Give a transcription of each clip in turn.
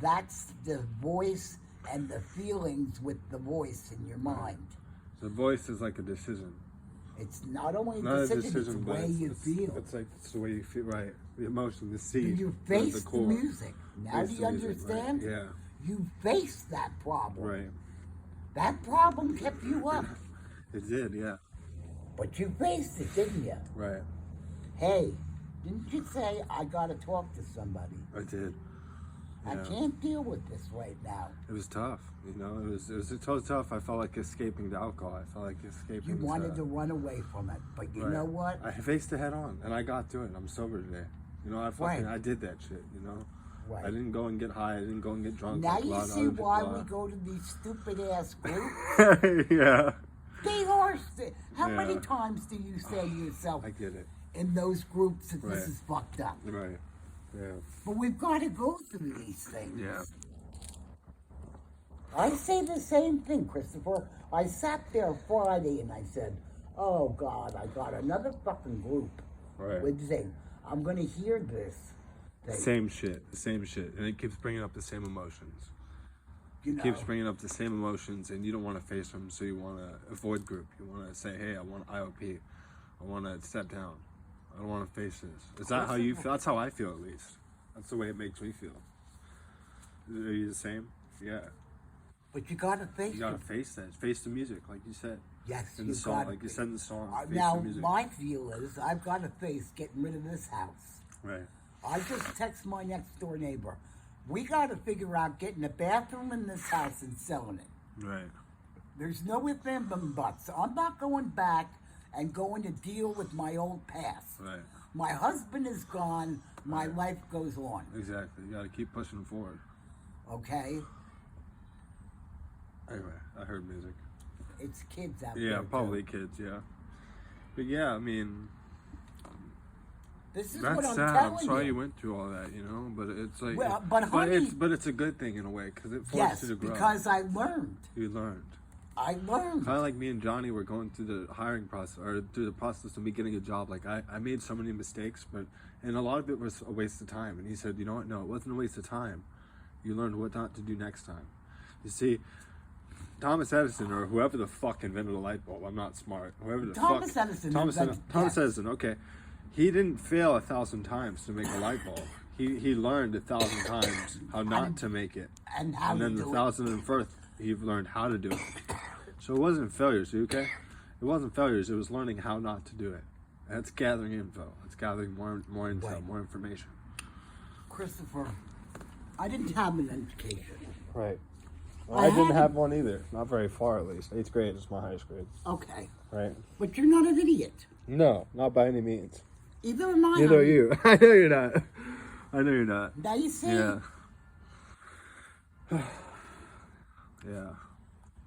that's the voice and the feelings with the voice in your mind. The voice is like a decision. It's not only Not a a decision, it's decision, the but way you feel. it's the way you feel, right? The emotion, the Do seed. you face the core. music? Now Face do the you music, understand? right, yeah. You faced that problem. Right. That problem kept you up. It did, yeah. But you faced it, didn't you? Right. Hey, didn't you say, I gotta talk to somebody? I did. I Yeah. can't deal with this right now. It was tough, you know. It was so tough. I felt like escaping to alcohol. I felt like escaping. You wanted to run away from it, but you right. know what? I faced it head on, and I got through it. I'm sober today. You know, Right. I did that shit. You know, Right. I didn't go and get high. I didn't go and get drunk. Now like a you lot of see other why people we are. go to these stupid ass groups. Yeah, They are. How Yeah. many times do you say to yourself I get it. in those groups that Right. this is fucked up? Right. Yeah. But we've got to go through these things. Yeah. I say the same thing, Christopher. I sat there Friday and I said, oh God, I got another fucking group Right. with Zing. I'm going to hear this thing. Same shit. The same shit, and it keeps bringing up the same emotions. You know, Keeps bringing up the same emotions, and you don't want to face them, so you want to avoid group. You want to say, hey, I want IOP. I want to step down. I don't want to face this. Is that how you feel? That's how I feel, at least. That's the way it makes me feel. Are you the same? Yeah. but you got to face You gotta it. face that. Face the music, like you said. Yes, In you the song, gotta like you face said in the song. Face Now, the music. my feel is I've got to face getting rid of this house. Right. I just text my next door neighbor. We got to figure out getting a bathroom in this house and selling it. Right. There's no ifs, ands, and buts. I'm not going back and going to deal with my old past. Right. My husband is gone. My Right. life goes on. Exactly. You gotta keep pushing forward. Okay? Anyway, I heard music. It's kids out there. Yeah, too. probably kids, yeah. But yeah, I mean, This is that's what I'm sad. telling I'm sorry you. you went through all that, you know. But it's like, Well, but honey- but it's a good thing in a way because it forced Yes, you to grow. because I learned. You learned. I learned. Kind of like me and Johnny were going through the hiring process, or through the process of me getting a job. Like I made so many mistakes, and a lot of it was a waste of time. And he said, you know what? No, it wasn't a waste of time. You learned what not to do next time. You see, Thomas Edison or whoever the fuck invented a light bulb. I'm not smart. Whoever the Thomas fuck. Edison Thomas invented- Thomas yes. Edison. Okay, he didn't fail 1,000 times to make a light bulb. He learned 1,000 times how not to make it, And how and to then the do it. 1,001st he learned how to do it. So it wasn't failures, okay? It wasn't failures. It was learning how not to do it. That's gathering info. It's gathering more intel, Right. more information. Christopher, I didn't have an education. Right. I didn't have one either. Not very far, at least. 8th grade is my highest grade. Okay. Right. But you're not an idiot. No, not by any means. Either am I. Neither are you. I know you're not. I know you're not. Now you see, Yeah. Yeah.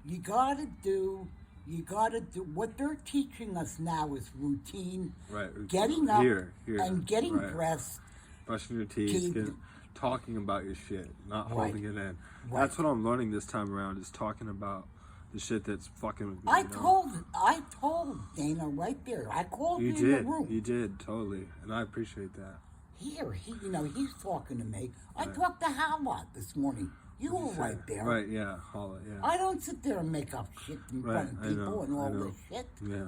you gotta do what they're teaching us now is routine. Right. Getting up Here. and getting Right. dressed. Brushing your teeth, Keep- talking about your shit, not Right. holding it in. Right. That's what I'm learning this time around, is talking about the shit that's fucking with me. I you know? told Dana right there. I called You you in did. the room. You did, totally. And I appreciate that. Here, he's talking to me. I talked to Hal lot this morning. You were right there. Right, yeah. Holla, yeah. I don't sit there and make up shit in Right, front of I people know, and I all know. this shit. Yeah.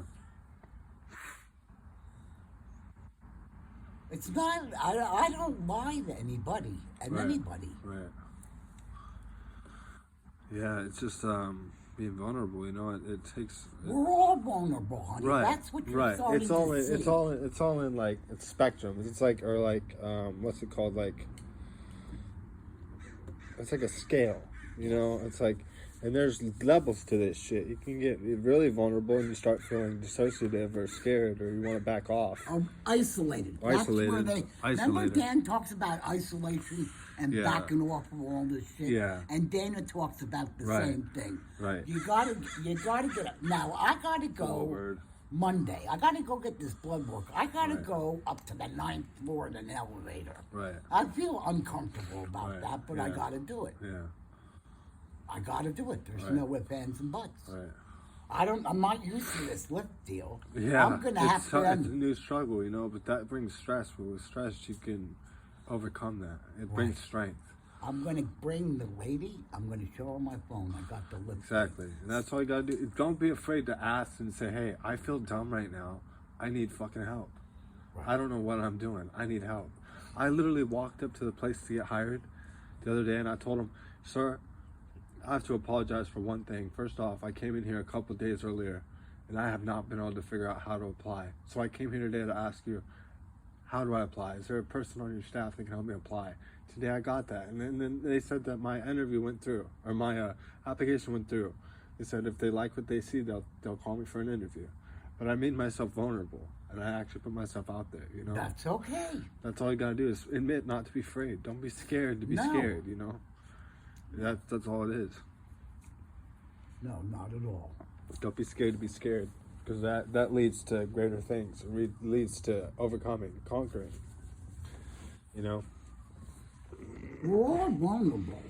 It's not. I don't lie to anybody and Right. anybody. Right. Yeah, it's just being vulnerable, you know, it takes We're all vulnerable, honey. right. That's what you're right. starting It's all to in, see. it's all in like it's spectrum. It's like what's it called? Like it's like a scale, you know? It's like, and there's levels to this shit. You can get really vulnerable and you start feeling dissociative or scared or you want to back off. Isolated. Isolated. That's where remember Isolated. Dan talks about isolation and Yeah. backing off of all this shit. Yeah. And Dana talks about the Right. same thing. Right. You gotta get up. Now I gotta go Word. Monday. I gotta go get this blood work. I gotta Right. go up to the 9th floor in an elevator. Right. I feel uncomfortable about Right. that, but I Yeah. gotta do it. Yeah. I gotta do it. There's Right. no ifs, ands, and buts. Right. I'm not used to this lift deal. Yeah. I'm gonna have to. It's a new struggle, you know, but that brings stress. But with stress, you can overcome that. It brings strength. I'm going to bring the lady, I'm going to show her my phone. I got the lip. Exactly. And that's all you gotta do. Don't be afraid to ask and say, hey, I feel dumb right now. I need fucking help. Right. I don't know what I'm doing. I need help. I literally walked up to the place to get hired the other day and I told him, sir, I have to apologize for one thing. First off, I came in here a couple days earlier and I have not been able to figure out how to apply. So I came here today to ask you, how do I apply? Is there a person on your staff that can help me apply? Today I got that. And then they said that my interview went through, or my application went through. They said if they like what they see, they'll call me for an interview. But I made myself vulnerable and I actually put myself out there, you know? That's okay. That's all you gotta do is admit not to be afraid. Don't be scared to be No. scared, you know? That's all it is. No, not at all. Don't be scared to be scared. Because that leads to greater things. It leads to overcoming, conquering. You know? We're all vulnerable.